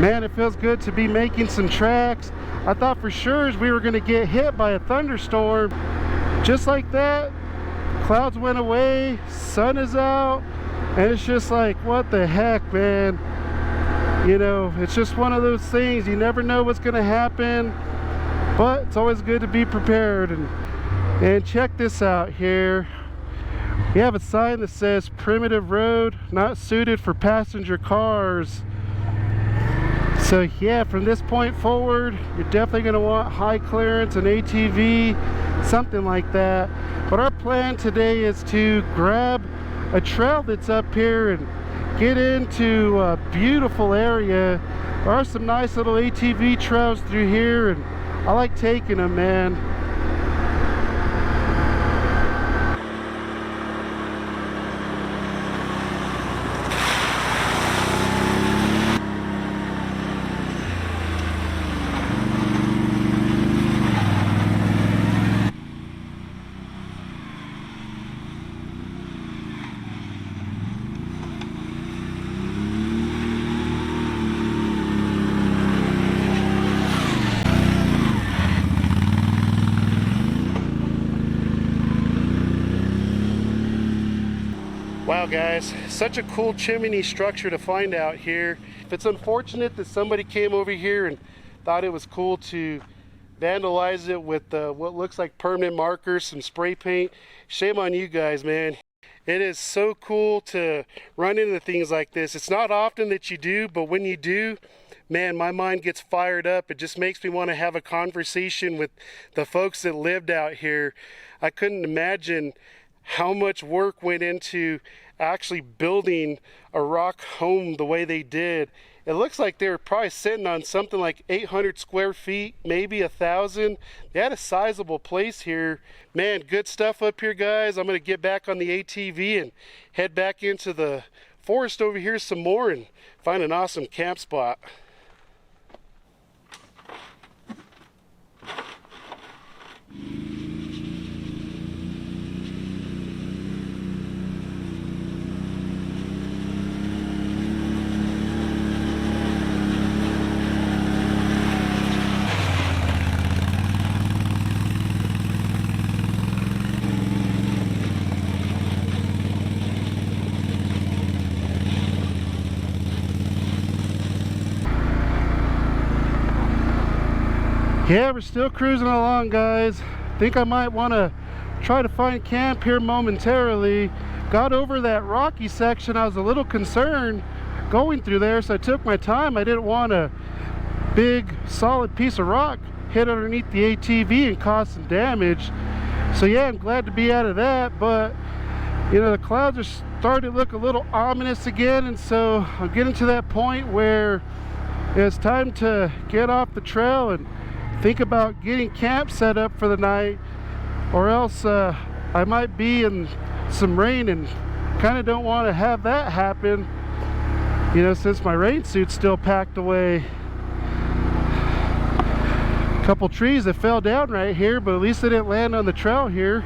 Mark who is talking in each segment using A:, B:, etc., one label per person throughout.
A: Man, it feels good to be making some tracks. I thought for sure we were going to get hit by a thunderstorm. Just like that, clouds went away, sun is out, and it's just like, what the heck, man? You know, it's just one of those things. You never know what's going to happen, but it's always good to be prepared. And check this out here. We have a sign that says primitive road, not suited for passenger cars. So yeah, from this point forward, you're definitely going to want high clearance, an ATV, something like that. But our plan today is to grab a trail that's up here and get into a beautiful area. There are some nice little ATV trails through here, and I like taking them, man. Wow guys, such a cool chimney structure to find out here. It's unfortunate that somebody came over here and thought it was cool to vandalize it with what looks like permanent markers, some spray paint. Shame on you guys, man. It is so cool to run into things like this. It's not often that you do, but when you do, man, my mind gets fired up. It just makes me want to have a conversation with the folks that lived out here. I couldn't imagine how much work went into actually building a rock home the way they did. It looks like they were probably sitting on something like 800 square feet, maybe 1,000. They had a sizable place here. Man, good stuff up here, guys. I'm going to get back on the ATV and head back into the forest over here some more and find an awesome camp spot. Yeah, we're still cruising along, guys. Think I might want to try to find camp here momentarily. Got over that rocky section. I was a little concerned going through there, so I took my time. I didn't want a big solid piece of rock hit underneath the ATV and cause some damage. So yeah, I'm glad to be out of that, but you know, the clouds are starting to look a little ominous again, and so I'm getting to that point where it's time to get off the trail and think about getting camp set up for the night, or else I might be in some rain, and kind of don't want to have that happen, you know, since my rain suit's still packed away. A couple trees that fell down right here, but at least they didn't land on the trail here.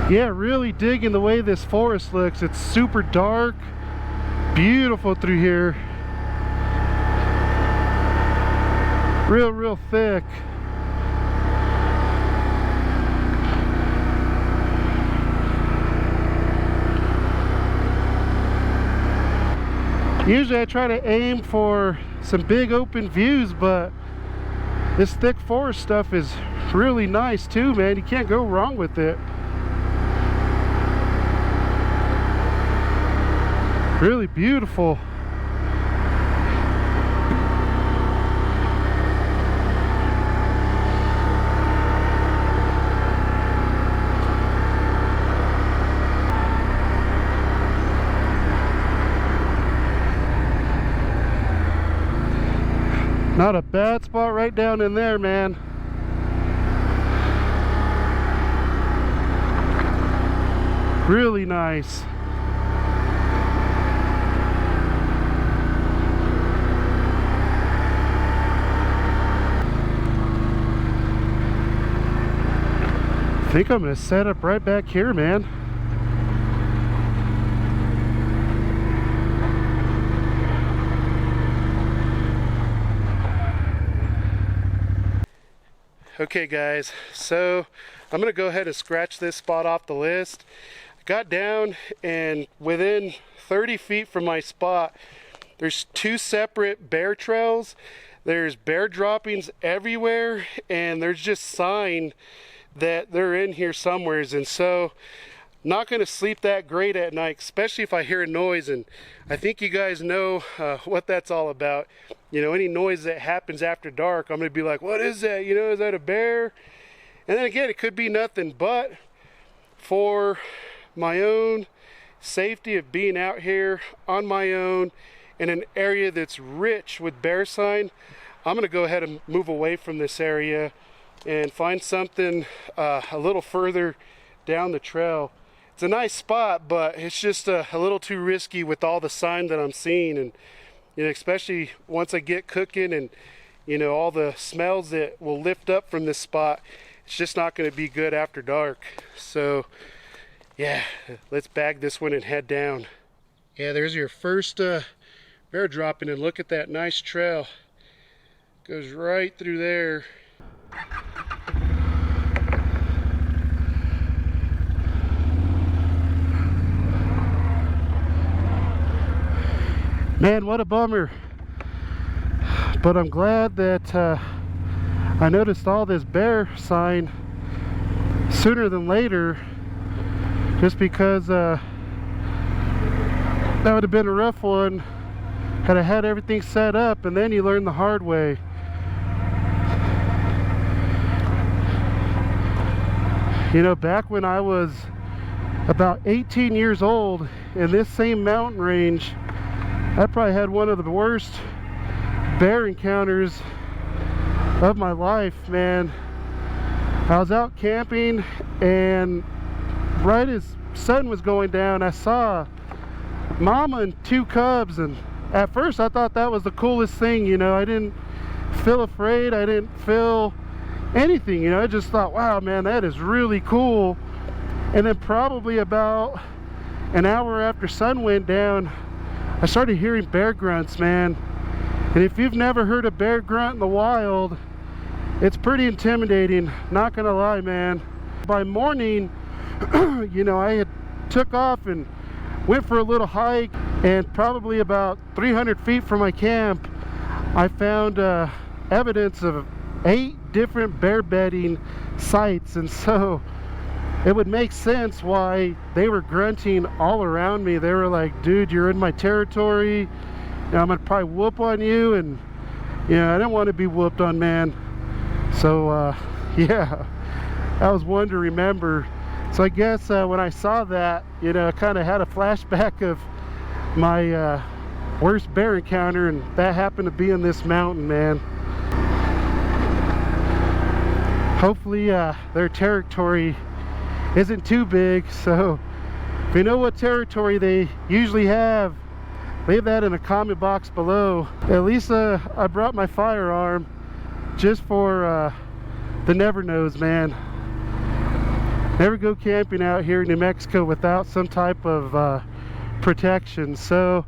A: Yeah, really digging the way this forest looks. It's super dark, beautiful through here. Real thick. Usually I try to aim for some big open views, but this thick forest stuff is really nice too, man. You can't go wrong with it. Really beautiful. Not a bad spot right down in there, man. Really nice. think I'm gonna set up right back here, man. Okay guys, so I'm gonna go ahead and scratch this spot off the list. Got down, and within 30 feet from my spot, there's two separate bear trails. There's bear droppings everywhere, and there's just sign that they're in here somewheres. And so not going to sleep that great at night, especially if I hear a noise. And I think you guys know what that's all about. You know, any noise that happens after dark, I'm going to be like, what is that? You know, is that a bear? And then again, it could be nothing. But for my own safety of being out here on my own in an area that's rich with bear sign, I'm going to go ahead and move away from this area and find something a little further down the trail. It's a nice spot, but it's just a little too risky with all the sign that I'm seeing, and you know, especially once I get cooking and you know, all the smells that will lift up from this spot. It's just not going to be good after dark. So yeah, let's bag this one and head down. Yeah, there's your first bear dropping, and look at that nice trail. Goes right through there. Man, what a bummer. But I'm glad that I noticed all this bear sign sooner than later, just because that would have been a rough one had I had everything set up, and then you learn the hard way. You know, back when I was about 18 years old in this same mountain range, I probably had one of the worst bear encounters of my life, man. I was out camping, and right as sun was going down, I saw mama and two cubs, and at first I thought that was the coolest thing. You know, I didn't feel afraid, I didn't feel anything, you know. I just thought, wow, man, that is really cool. And then probably about an hour after sun went down, I started hearing bear grunts, man. And if you've never heard a bear grunt in the wild, it's pretty intimidating, not gonna lie, man. By morning, you know, I had took off and went for a little hike, and probably about 300 feet from my camp, I found evidence of 8 different bear bedding sites. And so it would make sense why they were grunting all around me. They were like, dude, you're in my territory, and I'm gonna probably whoop on you. And yeah, I didn't want to be whooped on, man. So yeah, that was one to remember. So I guess when I saw that, you know, I kind of had a flashback of my worst bear encounter, and that happened to be in this mountain, man. Hopefully their territory isn't too big. So if you know what territory they usually have, leave that in a comment box below. At least I brought my firearm just for the never knows, man. Never go camping out here in New Mexico without some type of protection. So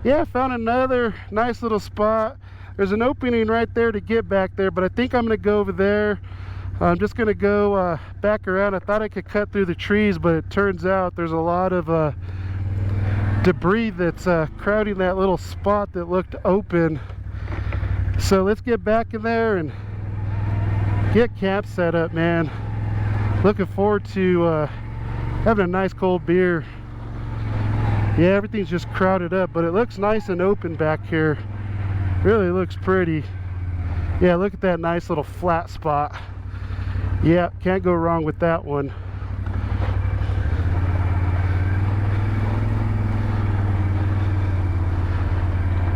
A: yeah, I found another nice little spot. There's an opening right there to get back there, but I think I'm gonna go over there. I'm just gonna go back around. I thought I could cut through the trees, but it turns out there's a lot of debris that's crowding that little spot that looked open. So let's get back in there and get camp set up, man. Looking forward to having a nice cold beer. Yeah, everything's just crowded up, but it looks nice and open back here. Really looks pretty. Yeah, look at that nice little flat spot. Yeah, can't go wrong with that one.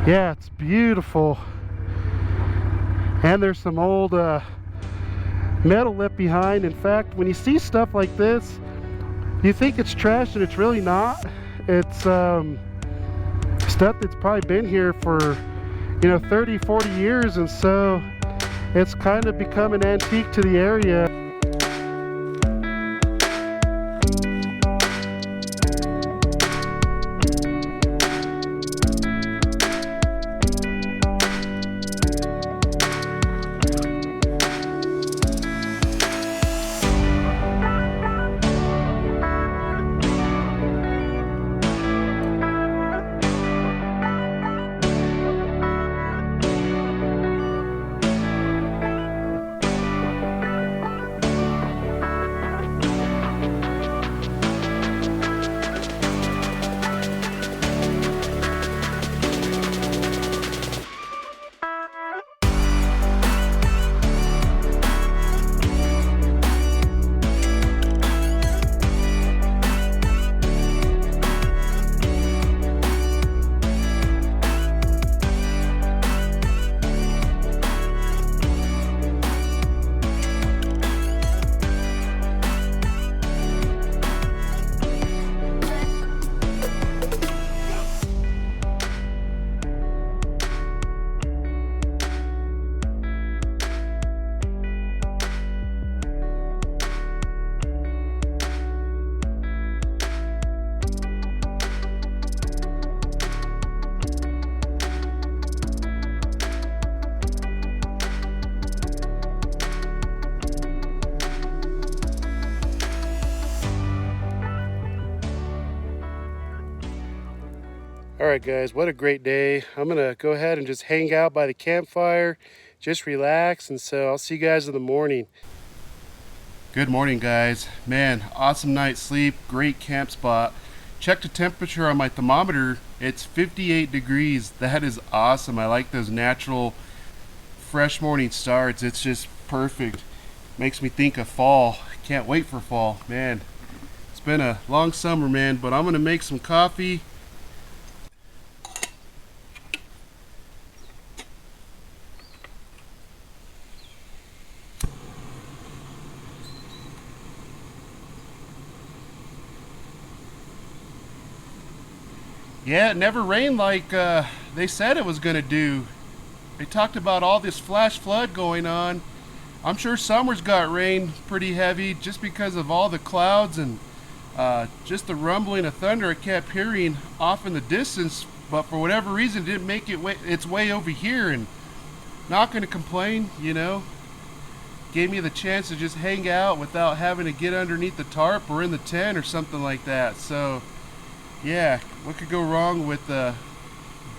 A: Yeah, it's beautiful. And there's some old metal left behind. In fact, when you see stuff like this, you think it's trash, and it's really not. It's stuff that's probably been here for, you know, 30-40 years, and so it's kind of become an antique to the area. All right, guys, what a great day. I'm gonna go ahead and just hang out by the campfire, just relax, and so I'll see you guys in the morning. Good morning, guys. Man, awesome night's sleep, great camp spot. Check the temperature on my thermometer. It's 58 degrees. That is awesome. I like those natural fresh morning starts. It's just perfect. Makes me think of fall. Can't wait for fall, man. It's been a long summer, man, but I'm gonna make some coffee. Yeah, it never rained like they said it was gonna do. They talked about all this flash flood going on. I'm sure summer's got rain pretty heavy just because of all the clouds and just the rumbling of thunder I kept hearing off in the distance. But for whatever reason, it didn't make its way over here. And not gonna complain, you know. Gave me the chance to just hang out without having to get underneath the tarp or in the tent or something like that. So yeah, what could go wrong with a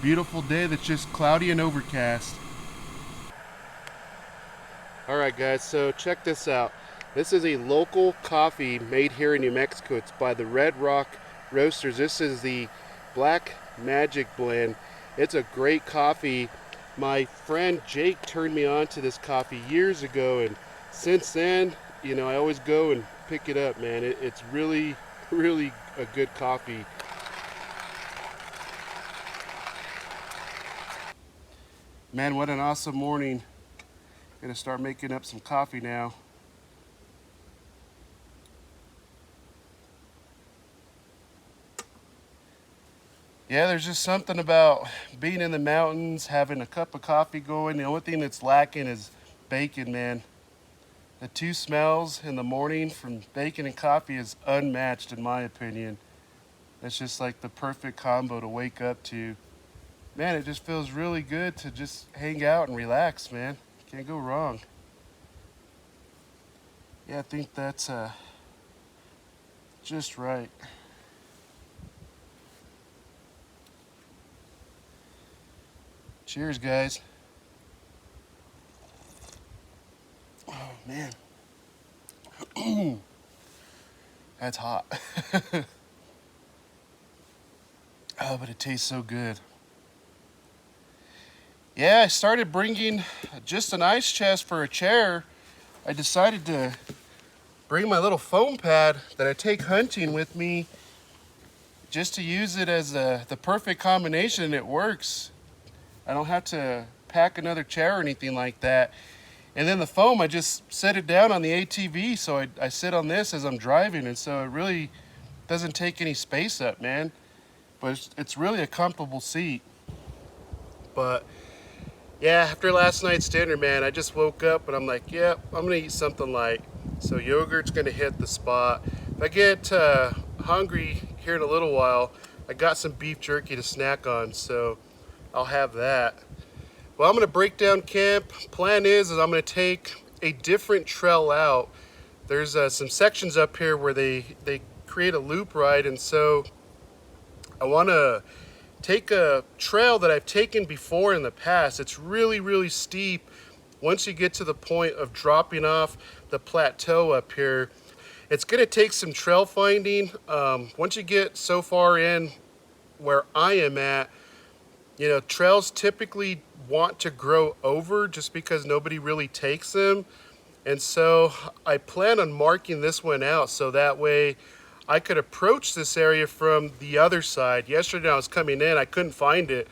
A: beautiful day that's just cloudy and overcast? All right, guys, so check this out. This is a local coffee made here in New Mexico. It's by the Red Rock Roasters. This is the Black Magic blend. It's a great coffee. My friend Jake turned me on to this coffee years ago, and since then, you know, I always go and pick it up, man. It's really, really a good coffee. Man, what an awesome morning. Gonna start making up some coffee now. Yeah, there's just something about being in the mountains, having a cup of coffee going. The only thing that's lacking is bacon, man. The two smells in the morning from bacon and coffee is unmatched in my opinion. It's just like the perfect combo to wake up to. Man, it just feels really good to just hang out and relax, man. Can't go wrong. Yeah, I think that's just right. Cheers, guys. Oh, man. That's hot. Oh, but it tastes so good. Yeah, I started bringing just an ice chest for a chair. I decided to bring my little foam pad that I take hunting with me just to use it as the perfect combination. It works. I don't have to pack another chair or anything like that. And then the foam, I just set it down on the ATV, so I sit on this as I'm driving, and so it really doesn't take any space up, man. But it's really a comfortable seat. But yeah, after last night's dinner, man, I just woke up and I'm like, yep, I'm gonna eat something light. So yogurt's gonna hit the spot. If I get hungry here in a little while, I got some beef jerky to snack on, so I'll have that. Well, I'm gonna break down camp. Plan is I'm gonna take a different trail out. There's some sections up here where they create a loop ride, and so I wanna take a trail that I've taken before in the past. It's really, really steep once you get to the point of dropping off the plateau up here. It's gonna take some trail finding. Once you get so far in where I am at, you know, trails typically want to grow over just because nobody really takes them. And so I plan on marking this one out so that way I could approach this area from the other side. Yesterday I was coming in, I couldn't find it,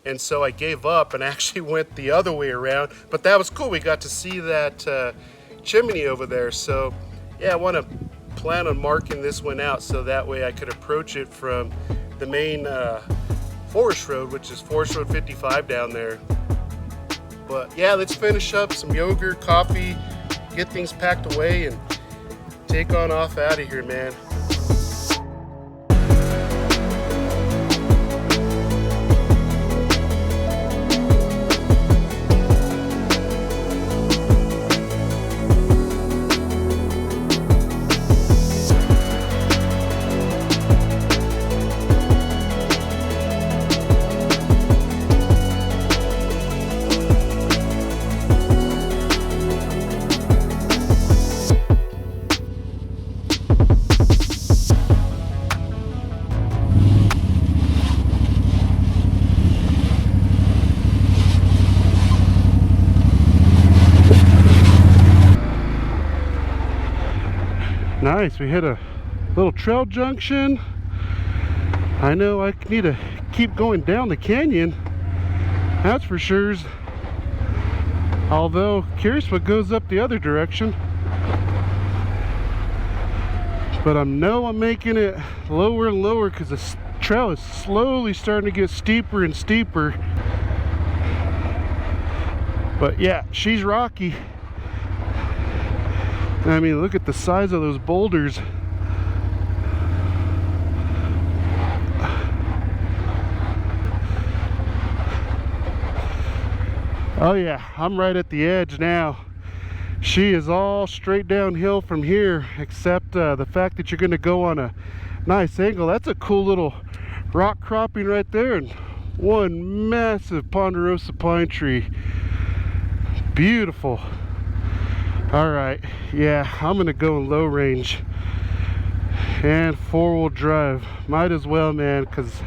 A: and so I gave up and actually went the other way around. But that was cool, we got to see that chimney over there. So yeah, I want to plan on marking this one out so that way I could approach it from the main forest road, which is Forest Road 55 down there. But yeah, let's finish up some yogurt, coffee, get things packed away, and take on off out of here, man. Nice, we hit a little trail junction. I know I need to keep going down the canyon, that's for sure. Although, curious what goes up the other direction. But I'm making it lower and lower because the trail is slowly starting to get steeper and steeper. But yeah, she's rocky. I mean, look at the size of those boulders. Oh yeah, I'm right at the edge now. She is all straight downhill from here, except the fact that you're going to go on a nice angle. That's a cool little rock cropping right there, and one massive ponderosa pine tree. Beautiful. All right, yeah, I'm gonna go in low range and four-wheel drive. Might as well, man, because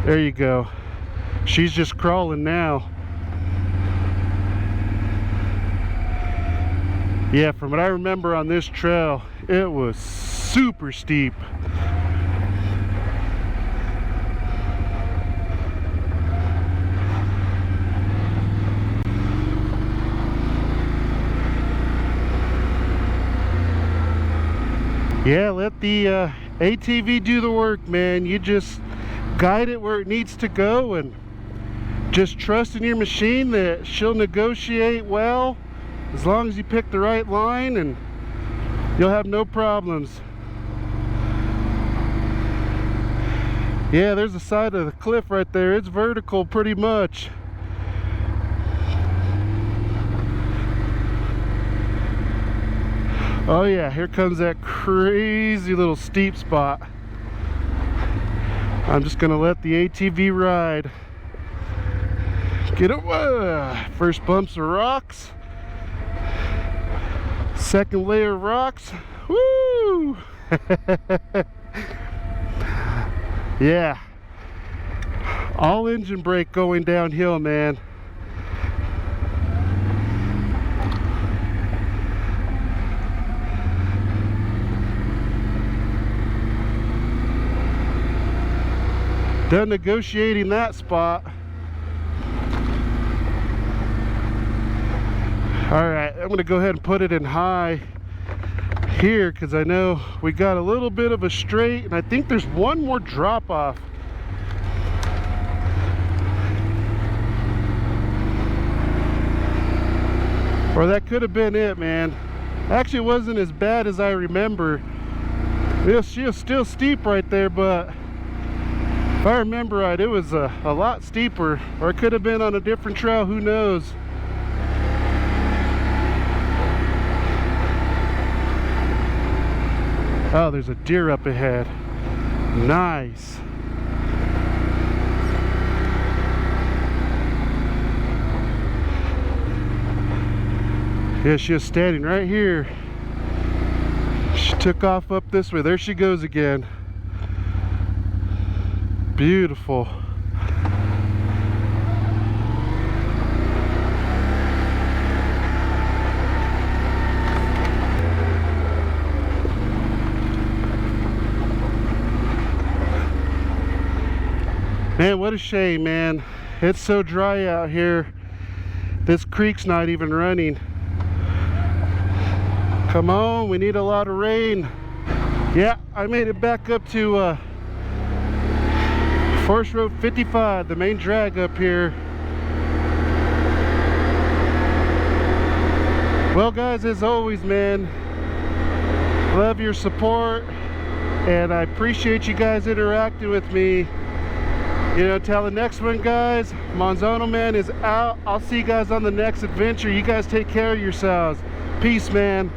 A: there you go. She's just crawling now. Yeah, from what I remember on this trail, it was super steep. Yeah, let the ATV do the work, man. You just guide it where it needs to go and just trust in your machine that she'll negotiate well. As long as you pick the right line, and you'll have no problems. Yeah, there's the side of the cliff right there. It's vertical pretty much. Oh yeah, here comes that crazy little steep spot. I'm just gonna let the ATV ride. Get it. First bumps of rocks. Second layer of rocks. Woo! Yeah. All engine brake going downhill, man. Done negotiating that spot. Alright, I'm going to go ahead and put it in high here because I know we got a little bit of a straight, and I think there's one more drop off. Or that could have been it, man. Actually, it wasn't as bad as I remember. She was still steep right there, but if I remember right, it was a lot steeper. Or it could have been on a different trail, who knows. Oh, there's a deer up ahead. Nice. Yeah, she was standing right here. She took off up this way. There she goes again. Beautiful. Man, what a shame, man. It's so dry out here. This creek's not even running. Come on, we need a lot of rain. Yeah, I made it back up to Forest Road 55, the main drag up here. Well, guys, as always, man, love your support, and I appreciate you guys interacting with me. You know, till the next one, guys, ManzanoMan is out. I'll see you guys on the next adventure. You guys take care of yourselves. Peace, man.